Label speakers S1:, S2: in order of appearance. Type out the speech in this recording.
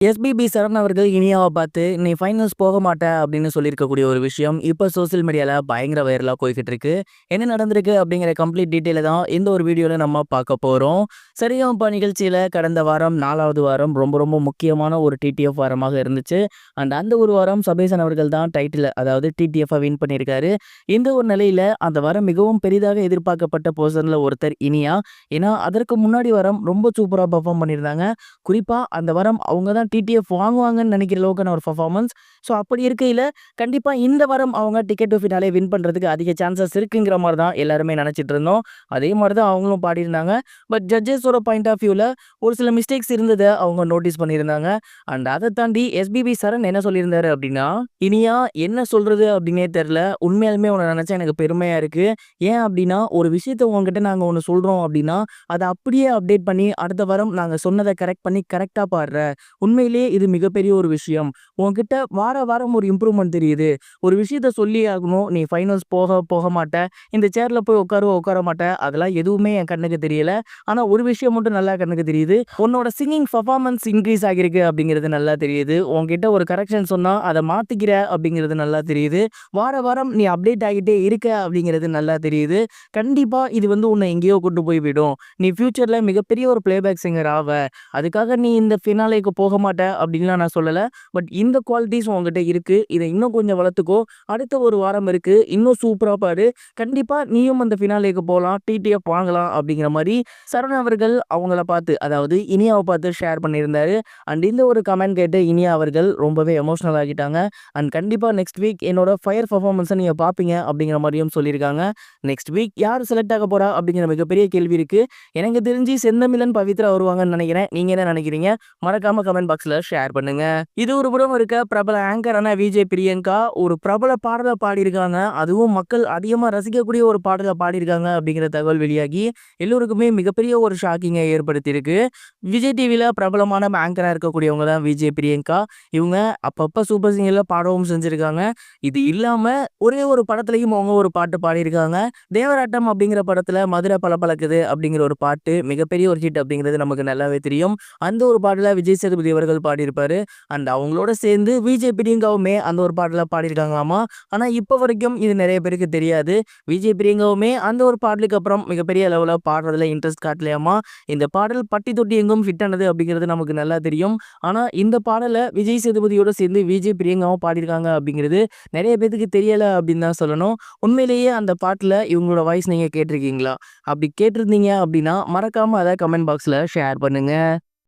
S1: SPB சரண் அவர்கள் இனியாவ பார்த்து, "நீ ஃபைனல்ஸ் போக மாட்ட" அப்படின்னு சொல்லியிருக்கக்கூடிய ஒரு விஷயம், இப்ப சோசியல் மீடியால பயங்கர வைரலா போய்க்கிட்டு இருக்கு. என்ன நடந்திருக்கு அப்படிங்கிற கம்ப்ளீட் டீட்டெயில தான் இந்த ஒரு வீடியோல நம்ம பார்க்க போறோம். சரிகமப நிகழ்ச்சியில கடந்த வாரம் 4வது வாரம் ரொம்ப ரொம்ப முக்கியமான ஒரு டிடிஎஃப் வாரமாக இருந்துச்சு. அந்த ஒரு வாரம் சபேசன் அவர்கள் தான் டைட்டில அதாவது டிடிஎஃப்ப வின் பண்ணியிருக்காரு. இந்த ஒரு நிலையில அந்த வாரம் மிகவும் பெரிதாக எதிர்பார்க்கப்பட்ட பெர்சன்ல ஒருத்தர் இனியா. ஏன்னா, அதற்கு முன்னாடி வாரம் ரொம்ப சூப்பரா பெர்ஃபார்ம் பண்ணியிருந்தாங்க. குறிப்பா அந்த வாரம் அவங்க தான் டிடிஎஃப் வாங்குவாங்கன்னு நினைக்கிற அளவுக்கான ஒரு பெர்ஃபார்மன்ஸ். ஸோ அப்படி இருக்கையில, கண்டிப்பா இந்த வாரம் அவங்க டிக்கெட் டூ ஃபினாலே வின் பண்றதுக்கு அதிக சான்சஸ் இருக்குங்கிற மாரி தான் எல்லாருமே நெனச்சிட்டு இருந்தோம். அதே மாரி தான் அவங்களும் பாடியிருந்தாங்க. பட் ஜட்ஜஸோட பாயிண்ட் ஆஃப் வியூல ஒரு சில மிஸ்டேக்ஸ் இருந்தத அவங்க நோட்டீஸ் பண்ணியிருந்தாங்க. அண்ட் அத தாண்டி எஸ்பிபி சரண் என்ன சொல்லியிருந்தாரு அப்படின்னா, "இனியா என்ன சொல்றது அப்படின்னே தெரியல. உண்மையாலுமே உன்ன நெனச்சா எனக்கு பெருமையா இருக்கு. ஏன் அப்படின்னா, ஒரு விஷயத்த உன்கிட்ட நாங்க ஒண்ணு சொல்றோம் அப்படின்னா, அத அப்படியே அப்டேட் பண்ணி அடுத்த வாரம் நாங்க சொன்னத கரெக்ட் பண்ணி கரெக்ட்டா பாடுற. உண்மையிலேயே இது மிகப்பெரிய ஒரு விஷயம். உன்கிட்ட வார வாரம் ஒரு இம்ப்ரூவ்மெண்ட் தெரியுது. ஒரு விஷயத்த சொல்லியே ஆகணும். நீ ஃபைனல்ஸ் போக மாட்ட. இந்த சேர்ல போய் உட்கார மாட்ட. அதெல்லாம் எதுவுமே என் கண்ணுக்கு தெரியல. ஆனா ஒரு விஷயம் மட்டும் நல்லா கண்ணுக்கு தெரியுது. உன்னோட சிங்கிங் பெர்ஃபார்மன்ஸ் இன்கிரீஸ் ஆகியிருக்கு அப்படிங்கிறது நல்லா தெரியுது. உன்கிட்ட ஒரு கரெக்ஷன் சொன்னா அத மாத்திக்கிற அப்படிங்கிறது நல்லா தெரியுது. வார வாரம் நீ அப்டேட் ஆகிட்டே இருக்க அப்படிங்கிறது நல்லா தெரியுது. கண்டிப்பா இது உன்ன எங்கேயோ கொண்டு போய் விடும். நீ ஃபியூச்சர்ல மிகப்பெரிய ஒரு பிளேபேக் சிங்கர் ஆவ. அதுக்காக நீ இந்த ஃபினாலேக்கு போக மாட்ட அப்படின்லாம் நான் சொல்லல. பட் இந்த குவாலிட்டீஸ் உன்கிட்ட இருக்கு. இத இன்னும் கொஞ்சம் வளர்த்துக்கோ. அடுத்த ஒரு வாரம் இருக்கு. இன்னும் சூப்பரா பாடு. கண்டிப்பா நீயும் அந்த ஃபினாலேக்கு போலாம். டிடிஎஃப் வாங்கலாம் அப்படிங்கிற மாரி சரண் அவர்கள் அவங்கள பார்த்து, அதாவது இனியாவ பார்த்து ஷேர் பண்ணியிருந்தாரு. அண்ட் இந்த ஒரு கமெண்ட் கேட்டு இனியா அவர்கள் ரொம்பவே எமோஷனல் ஆகிட்டாங்க. அண்ட் கண்டிப்பா நெக்ஸ்ட் வீக் என்னோட ஃபயர் பெர்ஃபார்மன்ஸ நீங்க பார்ப்பீங்க அப்படிங்கிற மாரியும் சொல்லியிருக்காங்க. நெக்ஸ்ட் வீக் யார் செலக்ட் ஆக போறா அப்படிங்கிற மிகப்பெரிய கேள்வி இருக்கு. எனக்கு தெரிஞ்சு செந்தமிழன், பவித்ரா வருவாங்கன்னு நெனைக்கிறேன். நீங்க என்ன நெனைக்கிறீங்க? மறக்காம கமெண்ட் பாக்ஸ்ல ஷேர் பண்ணுங்க. இது ஒரு புறம் இருக்க, பிரபல ஆங்கரான விஜே பிரியங்கா ஒரு பிரபல பாடல பாடியிருக்காங்க. அதுவும் மக்கள் அதிகமா ரசிக்கக்கூடிய ஒரு பாடல பாடியிருக்காங்க அப்படிங்கிற தகவல் வெளியாகி எல்லோருக்குமே மிகப்பெரிய ஒரு ஷாக்கிங்கை ஏற்படுத்தியிருக்கு. விஜய் டிவில பிரபலமான ஆங்கரா இருக்கக்கூடியவங்க தான் விஜே பிரியங்கா. இவங்க அப்பப்ப சூப்பர் சிங்கர்ல பாடவும் செஞ்சிருக்காங்க. இது இல்லாம ஒரே ஒரு படத்துலயும் அவங்க ஒரு பாட்டு பாடியிருக்காங்க. தேவராட்டம் அப்படிங்கிற படத்துல மதுரை பளபளக்குது அப்படிங்கிற ஒரு பாட்டு மிகப்பெரிய ஒரு ஹிட் அப்படிங்கிறது நமக்கு நல்லாவே தெரியும். அந்த ஒரு பாடல விஜய் சேதுபதி அவர்கள் பாடியிருப்பாரு. அண்ட் அவங்களோட சேர்ந்து விஜே பிரியங்காவுமே அந்த ஒரு பாடல பாடியிருக்காங்களாமா. ஆனா இப்ப வரைக்கும் இது நெறைய பேருக்கு தெரியாது. விஜய் பிரியங்காவுமே அந்த ஒரு பாடலுக்கு அப்புறம் மிகப்பெரிய லெவல்ல பாடுறதுல இன்ட்ரெஸ்ட் காட்டலையாமா. இந்த பாடல் பட்டி தொட்டி எங்கும் ஹிட் ஆனது அப்படிங்கிறது நமக்கு நல்லா தெரியும். ஆனா இந்த பாடல விஜய் சேதுபதியோட சேர்ந்து விஜய் பிரியங்காவும் பாடியிருக்காங்க அப்படிங்கிறது நெறைய பேத்துக்கு தெரியல அப்படின்னு தான் சொல்லணும். உண்மையிலேயே அந்த பாட்டுல இவங்களோட வாய்ஸ் நீங்க கேட்டிருக்கீங்களா? அப்படி கேட்டிருந்தீங்க அப்படின்னா மறக்காம அத கமெண்ட் பாக்ஸ்ல ஷேர் பண்ணுங்க.